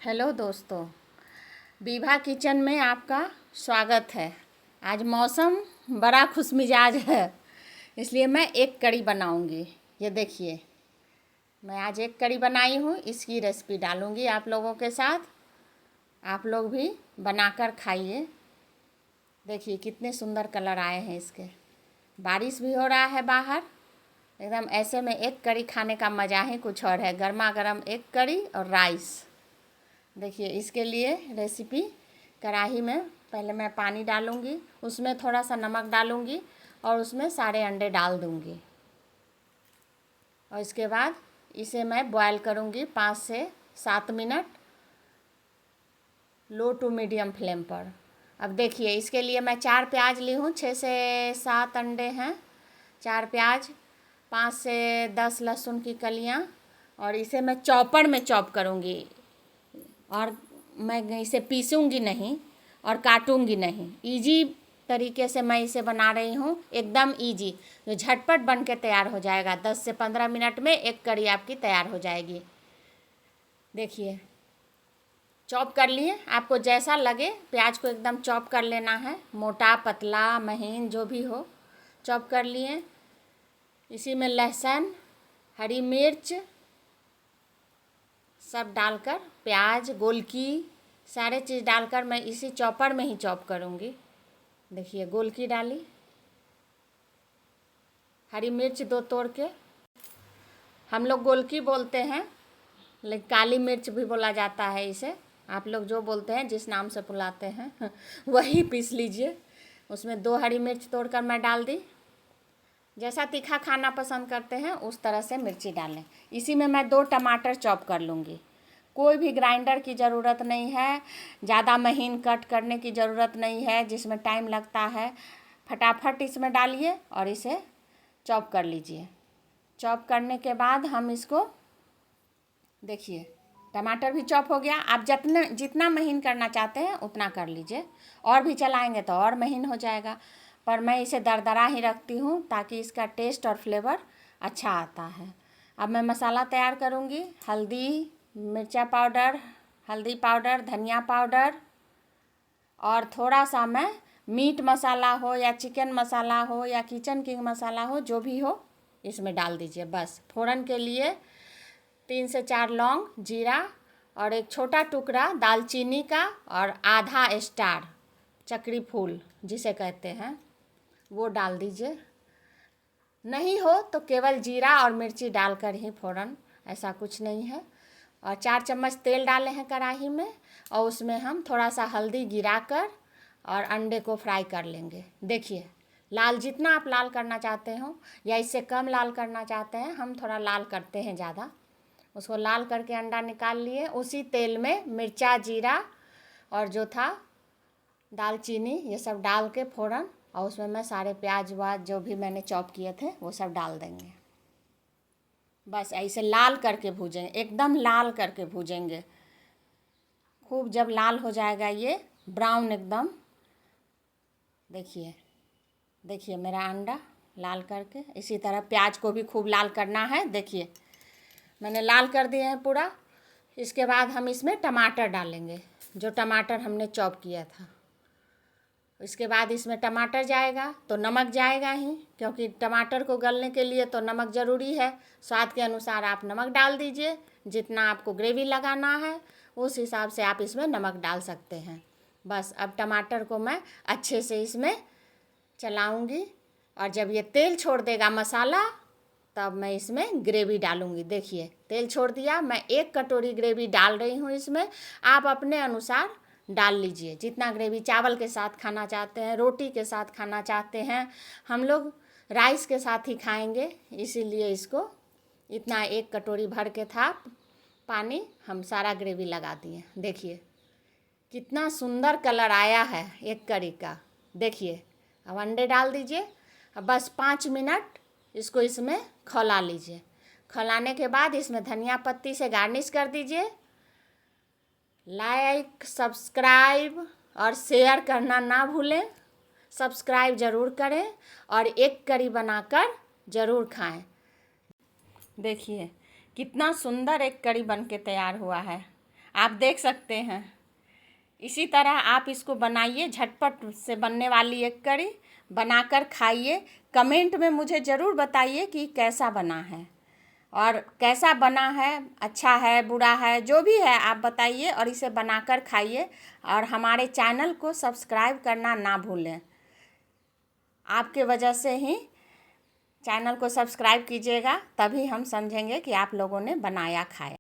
Hello दोस्तों, Vibha kitchen में आपका स्वागत है। आज मौसम बड़ा खुशमिजाज है, इसलिए मैं एक कड़ी बनाऊंगी। ये देखिए, मैं आज एक कड़ी बनाई हूँ, इसकी रेसिपी डालूंगी आप लोगों के साथ। आप लोग भी बनाकर खाइए। देखिए कितने सुंदर कलर आए हैं इसके। बारिश भी हो रहा है बाहर, एकदम ऐसे में एक कड़ी खाने का मज़ा ही कुछ और है। गर्मा गर्म एक कड़ी और राइस। देखिए इसके लिए रेसिपी, कढ़ाई में पहले मैं पानी डालूंगी, उसमें थोड़ा सा नमक डालूंगी और उसमें सारे अंडे डाल दूंगी। और इसके बाद इसे मैं बॉयल करूंगी 5 से 7 minute low to medium flame पर। अब देखिए इसके लिए मैं 4 प्याज ली हूँ, 6 से 7 अंडे हैं, 4 प्याज, 5 से 10 लहसुन की कलियाँ, और इसे मैं चॉपर में चॉप करूँगी। और मैं इसे पीसूँगी नहीं और काटूँगी नहीं। इजी तरीके से मैं इसे बना रही हूँ, एकदम इजी, जो झटपट बन के तैयार हो जाएगा। 10 से 15 मिनट में एक कड़ी आपकी तैयार हो जाएगी। देखिए चॉप कर लिए, आपको जैसा लगे प्याज को एकदम चॉप कर लेना है, मोटा पतला महीन जो भी हो, चॉप कर लिए। इसी में लहसुन, हरी मिर्च सब डालकर, प्याज, गोलकी, सारे चीज़ डालकर मैं इसी चॉपर में ही चॉप करूँगी। देखिए गोलकी डाली, हरी मिर्च 2 तोड़ के, हम लोग गोलकी बोलते हैं, लेकिन काली मिर्च भी बोला जाता है इसे। आप लोग जो बोलते हैं, जिस नाम से बुलाते हैं वही पीस लीजिए। उसमें 2 हरी मिर्च तोड़कर मैं डाल दी। जैसा तीखा खाना पसंद करते हैं उस तरह से मिर्ची डालें। इसी में मैं 2 टमाटर चॉप कर लूँगी। कोई भी ग्राइंडर की ज़रूरत नहीं है, ज़्यादा महीन कट करने की ज़रूरत नहीं है जिसमें टाइम लगता है। फटाफट इसमें डालिए और इसे चॉप कर लीजिए। चॉप करने के बाद हम इसको, देखिए टमाटर भी चॉप हो गया। आप जितना महीन करना चाहते हैं उतना कर लीजिए, और भी चलाएंगे तो और महीन हो जाएगा, पर मैं इसे दरदरा ही रखती हूँ ताकि इसका टेस्ट और फ्लेवर अच्छा आता है। अब मैं मसाला तैयार करूँगी। हल्दी, मिर्चा पाउडर, हल्दी पाउडर, धनिया पाउडर, और थोड़ा सा मैं मीट मसाला हो या चिकन मसाला हो या किचन किंग मसाला हो, जो भी हो इसमें डाल दीजिए। बस फोड़न के लिए 3 से 4 लौंग, जीरा और एक छोटा टुकड़ा दालचीनी का, और आधा स्टार चक्री फूल जिसे कहते हैं वो डाल दीजिए। नहीं हो तो केवल जीरा और मिर्ची डालकर ही फोड़न, ऐसा कुछ नहीं है। और 4 चम्मच तेल डाले हैं कढ़ाई में, और उसमें हम थोड़ा सा हल्दी गिराकर और अंडे को फ्राई कर लेंगे। देखिए लाल, जितना आप लाल करना चाहते हो या इससे कम लाल करना चाहते हैं, हम थोड़ा लाल करते हैं ज़्यादा। उसको लाल करके अंडा निकाल लिए। उसी तेल में मिर्चा, जीरा और जो था दालचीनी, ये सब डाल के फोड़न, और उसमें मैं सारे प्याज वाज जो भी मैंने चॉप किए थे वो सब डाल देंगे। बस ऐसे लाल करके भूजेंगे, एकदम लाल करके भूजेंगे खूब। जब लाल हो जाएगा ये ब्राउन एकदम, देखिए देखिए मेरा अंडा लाल करके, इसी तरह प्याज को भी खूब लाल करना है। देखिए मैंने लाल कर दिए हैं पूरा। इसके बाद हम इसमें टमाटर डालेंगे, जो टमाटर हमने चॉप किया था। इसके बाद इसमें टमाटर जाएगा तो नमक जाएगा ही, क्योंकि टमाटर को गलने के लिए तो नमक ज़रूरी है। स्वाद के अनुसार आप नमक डाल दीजिए, जितना आपको ग्रेवी लगाना है उस हिसाब से आप इसमें नमक डाल सकते हैं। बस अब टमाटर को मैं अच्छे से इसमें चलाऊंगी, और जब ये तेल छोड़ देगा मसाला, तब मैं इसमें ग्रेवी डालूंगी। देखिए तेल छोड़ दिया, मैं 1 कटोरी ग्रेवी डाल रही हूँ इसमें। आप अपने अनुसार डाल लीजिए, जितना ग्रेवी चावल के साथ खाना चाहते हैं, रोटी के साथ खाना चाहते हैं। हम लोग राइस के साथ ही खाएंगे, इसीलिए इसको इतना 1 कटोरी भर के था पानी, हम सारा ग्रेवी लगा दिए। देखिए कितना सुंदर कलर आया है एक कड़ी का। देखिए अब अंडे डाल दीजिए। अब बस 5 मिनट इसको इसमें खौला लीजिए। खौलाने के बाद इसमें धनिया पत्ती से गार्निश कर दीजिए। लाइक, सब्सक्राइब और शेयर करना ना भूलें। सब्सक्राइब ज़रूर करें और एक कड़ी बनाकर ज़रूर खाएं। देखिए कितना सुंदर एक कड़ी बन के तैयार हुआ है। आप देख सकते हैं। इसी तरह आप इसको बनाइए, झटपट से बनने वाली एक कड़ी बनाकर खाइए। कमेंट में मुझे ज़रूर बताइए कि कैसा बना है, और कैसा बना है, अच्छा है, बुरा है, जो भी है आप बताइए और इसे बनाकर खाइए। और हमारे चैनल को सब्सक्राइब करना ना भूलें। आपके वजह से ही चैनल को सब्सक्राइब कीजिएगा, तभी हम समझेंगे कि आप लोगों ने बनाया खाया।